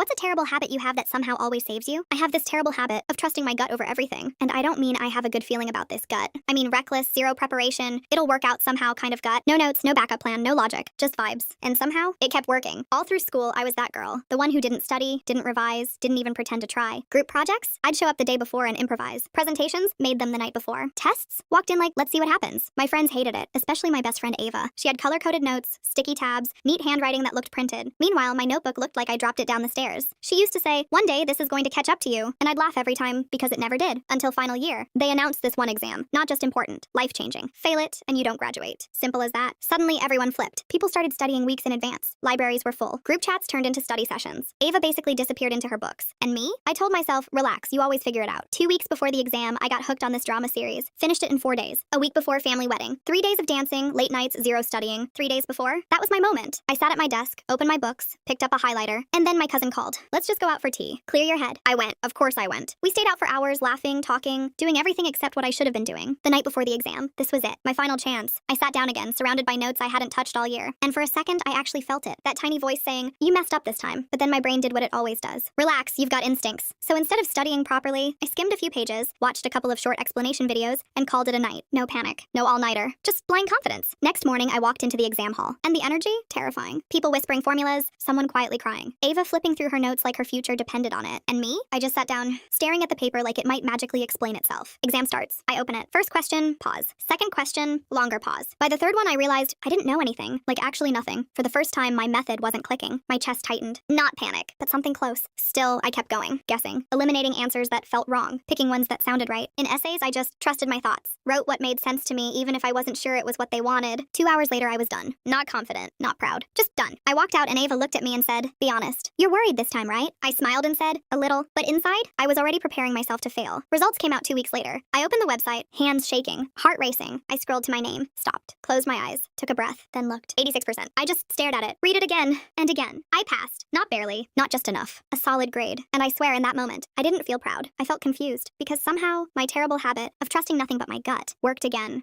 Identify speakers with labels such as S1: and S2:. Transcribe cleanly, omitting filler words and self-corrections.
S1: What's a terrible habit you have that somehow always saves you? I have this terrible habit of trusting my gut over everything. And I don't mean I have a good feeling about this gut. I mean reckless, zero preparation, it'll work out somehow kind of gut. No notes, no backup plan, no logic, just vibes. And somehow, it kept working. All through school, I was that girl. The one who didn't study, didn't revise, didn't even pretend to try. Group projects? I'd show up the day before and improvise. Presentations? Made them the night before. Tests? Walked in like, let's see what happens. My friends hated it, especially my best friend Ava. She had color-coded notes, sticky tabs, neat handwriting that looked printed. Meanwhile, my notebook looked like I dropped it down the stairs. She used to say, one day this is going to catch up to you, and I'd laugh every time because it never did. Until final year. They announced this one exam. Not just important, life-changing. Fail it, and you don't graduate. Simple as that. Suddenly, everyone flipped. People started studying weeks in advance. Libraries were full. Group chats turned into study sessions. Ava basically disappeared into her books. And me? I told myself, relax, you always figure it out. 2 weeks before the exam, I got hooked on this drama series. Finished it in 4 days. A week before family wedding. 3 days of dancing, late nights, zero studying. 3 days before, that was my moment. I sat at my desk, opened my books, picked up a highlighter, and then my cousin called. Let's just go out for tea. Clear your head. I went. Of course I went. We stayed out for hours, laughing, talking, doing everything except what I should have been doing. The night before the exam, this was it. My final chance. I sat down again, surrounded by notes I hadn't touched all year. And for a second, I actually felt it. That tiny voice saying, you messed up this time. But then my brain did what it always does. Relax, you've got instincts. So instead of studying properly, I skimmed a few pages, watched a couple of short explanation videos, and called it a night. No panic. No all-nighter. Just blind confidence. Next morning, I walked into the exam hall. And the energy? Terrifying. People whispering formulas, someone quietly crying. Ava flipping through her notes like her future depended on it. And me? I just sat down, staring at the paper like it might magically explain itself. Exam starts. I open it. First question, pause. Second question, longer pause. By the third one, I realized I didn't know anything. Like actually nothing. For the first time, my method wasn't clicking. My chest tightened. Not panic, but something close. Still, I kept going, guessing, eliminating answers that felt wrong, picking ones that sounded right. In essays, I just trusted my thoughts, wrote what made sense to me even if I wasn't sure it was what they wanted. 2 hours later, I was done. Not confident, not proud, just done. I walked out and Ava looked at me and said, be honest. You're worried this time, right? I smiled and said, a little, but inside, I was already preparing myself to fail. Results came out 2 weeks later. I opened the website, hands shaking, heart racing. I scrolled to my name, stopped, closed my eyes, took a breath, then looked. 86%. I just stared at it, read it again and again. I passed, not barely, not just enough, a solid grade. And I swear in that moment, I didn't feel proud. I felt confused because somehow my terrible habit of trusting nothing but my gut worked again.